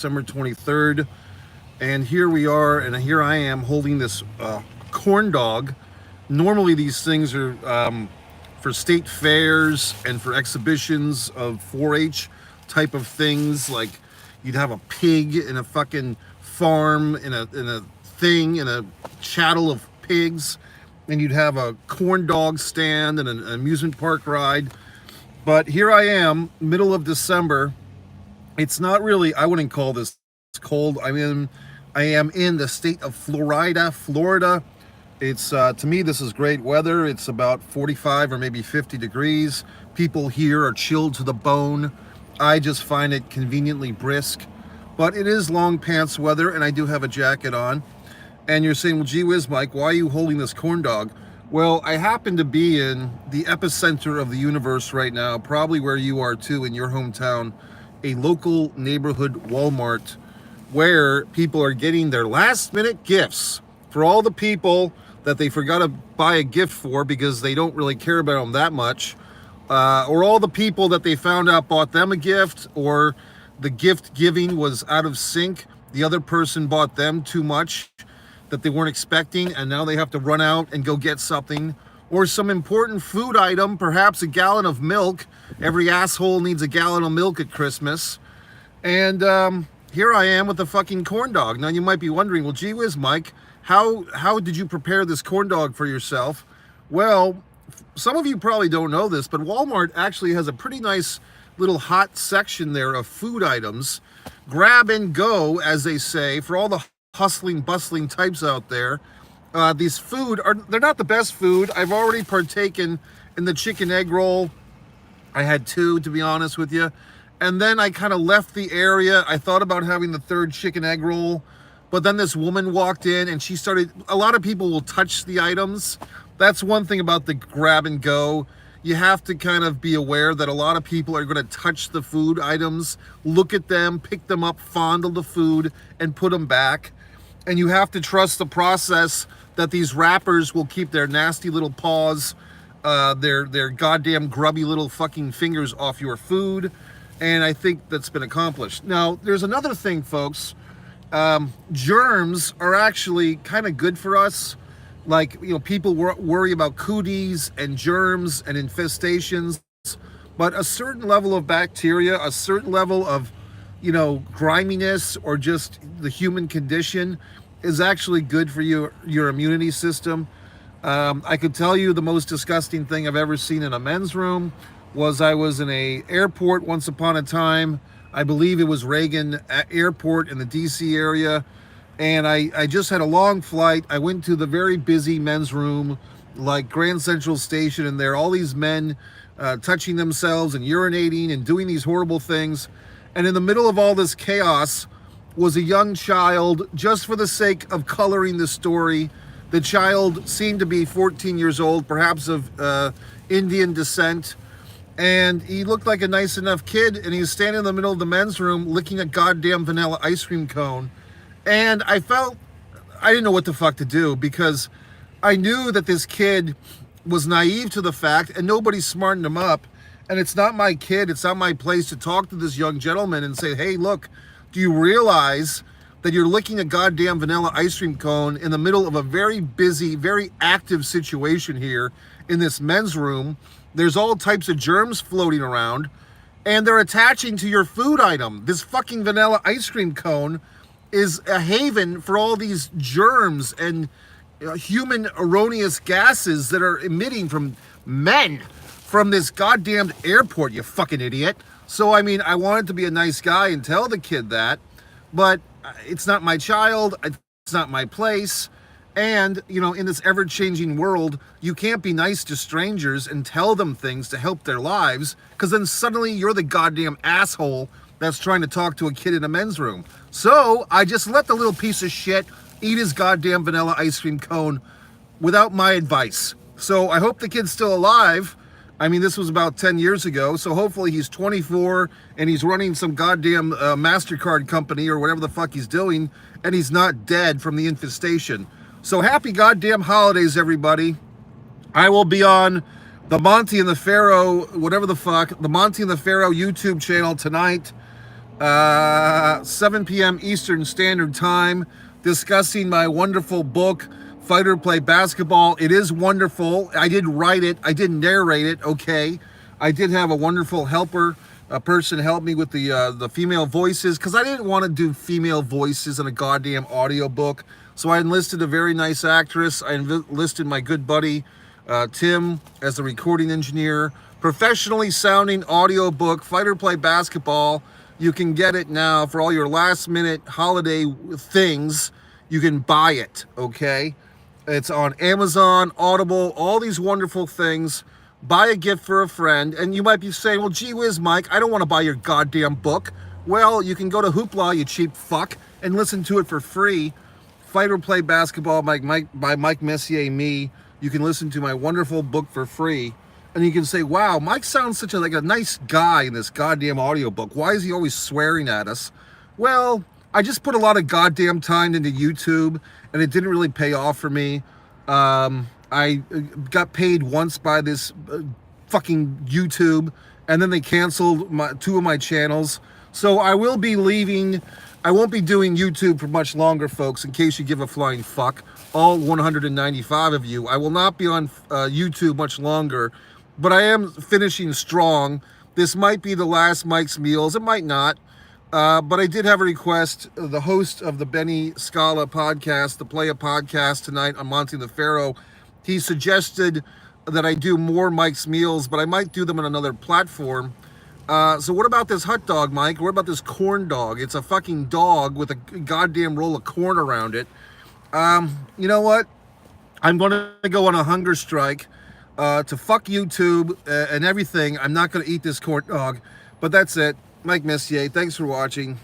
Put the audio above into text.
December 23rd, and here we are, and here I am holding this corn dog. Normally, these things are for state fairs and for exhibitions of 4-H type of things. Like you'd have a pig in a fucking farm in a chattel of pigs, and you'd have a corn dog stand and an amusement park ride. But here I am, middle of December. It's not really, I wouldn't call this cold. I am in the state of Florida. It's to me, this is great weather. It's about 45 or maybe 50 degrees. People here are chilled to the bone. I just find it conveniently brisk, but it is long pants weather, and I do have a jacket on. And you're saying, well, gee whiz, Mike, why are you holding this corn dog? Well, I happen to be in the epicenter of the universe right now, probably where you are too, in your hometown, a local neighborhood Walmart, where people are getting their last minute gifts for all the people that they forgot to buy a gift for because they don't really care about them that much, or all the people that they found out bought them a gift, or the gift giving was out of sync. The other person bought them too much that they weren't expecting, and now they have to run out and go get something, or some important food item, perhaps a gallon of milk. Every asshole needs a gallon of milk at Christmas. And here I am with the fucking corn dog. Now you might be wondering, well, gee whiz, Mike, how did you prepare this corn dog for yourself? Well, some of you probably don't know this, but Walmart actually has a pretty nice little hot section there of food items. Grab and go, as they say, for all the hustling, bustling types out there. These they're not the best food. I've already partaken in the chicken egg roll. I had two, to be honest with you. And then I kind of left the area. I thought about having the third chicken egg roll, but then this woman walked in and a lot of people will touch the items. That's one thing about the grab and go. You have to kind of be aware that a lot of people are going to touch the food items, look at them, pick them up, fondle the food, and put them back. And you have to trust the process that these wrappers will keep their nasty little paws, their goddamn grubby little fucking fingers off your food. And I think that's been accomplished. Now, there's another thing, folks. Germs are actually kind of good for us. Like, people worry about cooties and germs and infestations. But a certain level of bacteria, a certain level of griminess, or just the human condition is actually good for your immunity system. I could tell you the most disgusting thing I've ever seen in a men's room was I was in a airport once upon a time. I believe it was Reagan Airport in the DC area. And I just had a long flight. I went to the very busy men's room, like Grand Central Station, and there are all these men touching themselves and urinating and doing these horrible things. And in the middle of all this chaos was a young child, just for the sake of coloring the story. The child seemed to be 14 years old, perhaps of Indian descent. And he looked like a nice enough kid, and he was standing in the middle of the men's room licking a goddamn vanilla ice cream cone. And I didn't know what the fuck to do, because I knew that this kid was naive to the fact, and nobody smartened him up. And it's not my kid, it's not my place to talk to this young gentleman and say, hey, look, do you realize that you're licking a goddamn vanilla ice cream cone in the middle of a very busy, very active situation here in this men's room? There's all types of germs floating around, and they're attaching to your food item. This fucking vanilla ice cream cone is a haven for all these germs and human erroneous gases that are emitting from men from this goddamn airport, you fucking idiot. So, I wanted to be a nice guy and tell the kid that, but it's not my child, it's not my place. And, in this ever-changing world, you can't be nice to strangers and tell them things to help their lives, because then suddenly you're the goddamn asshole that's trying to talk to a kid in a men's room. So I just let the little piece of shit eat his goddamn vanilla ice cream cone without my advice. So I hope the kid's still alive. This was about 10 years ago, so hopefully he's 24 and he's running some goddamn MasterCard company or whatever the fuck he's doing, and he's not dead from the infestation. So happy goddamn holidays, everybody. I will be on the Monty and the Pharaoh, whatever the fuck, the Monty and the Pharaoh YouTube channel tonight. 7 p.m. Eastern Standard Time, discussing my wonderful book, Fight or Play Basketball. It is wonderful. I did write it. I did narrate it, okay? I did have a wonderful helper, a person help me with the female voices, because I didn't want to do female voices in a goddamn audiobook. So I enlisted a very nice actress. I enlisted my good buddy, Tim, as the recording engineer. Professionally sounding audiobook, Fight or Play Basketball. You can get it now for all your last minute holiday things. You can buy it, okay? It's on Amazon, Audible, all these wonderful things. Buy a gift for a friend. And you might be saying, well, gee whiz, Mike, I don't want to buy your goddamn book. Well, you can go to Hoopla, you cheap fuck, and listen to it for free. Fight or Play Basketball by Mike Messier, me. You can listen to my wonderful book for free. And you can say, wow, Mike sounds such like a nice guy in this goddamn audiobook. Why is he always swearing at us? Well, I just put a lot of goddamn time into YouTube, and it didn't really pay off for me. I got paid once by this fucking YouTube, and then they canceled two of my channels. So I will be leaving. I won't be doing YouTube for much longer, folks, in case you give a flying fuck. All 195 of you. I will not be on YouTube much longer. But I am finishing strong. This might be the last Mike's Meals. It might not. But I did have a request. The host of the Benny Scala podcast, the Playa podcast tonight on Monty the Pharaoh, he suggested that I do more Mike's Meals, but I might do them on another platform. So what about this hot dog, Mike? What about this corn dog? It's a fucking dog with a goddamn roll of corn around it. You know what? I'm going to go on a hunger strike. To fuck YouTube and everything. I'm not going to eat this corn dog. But that's it. Mike Messier, thanks for watching.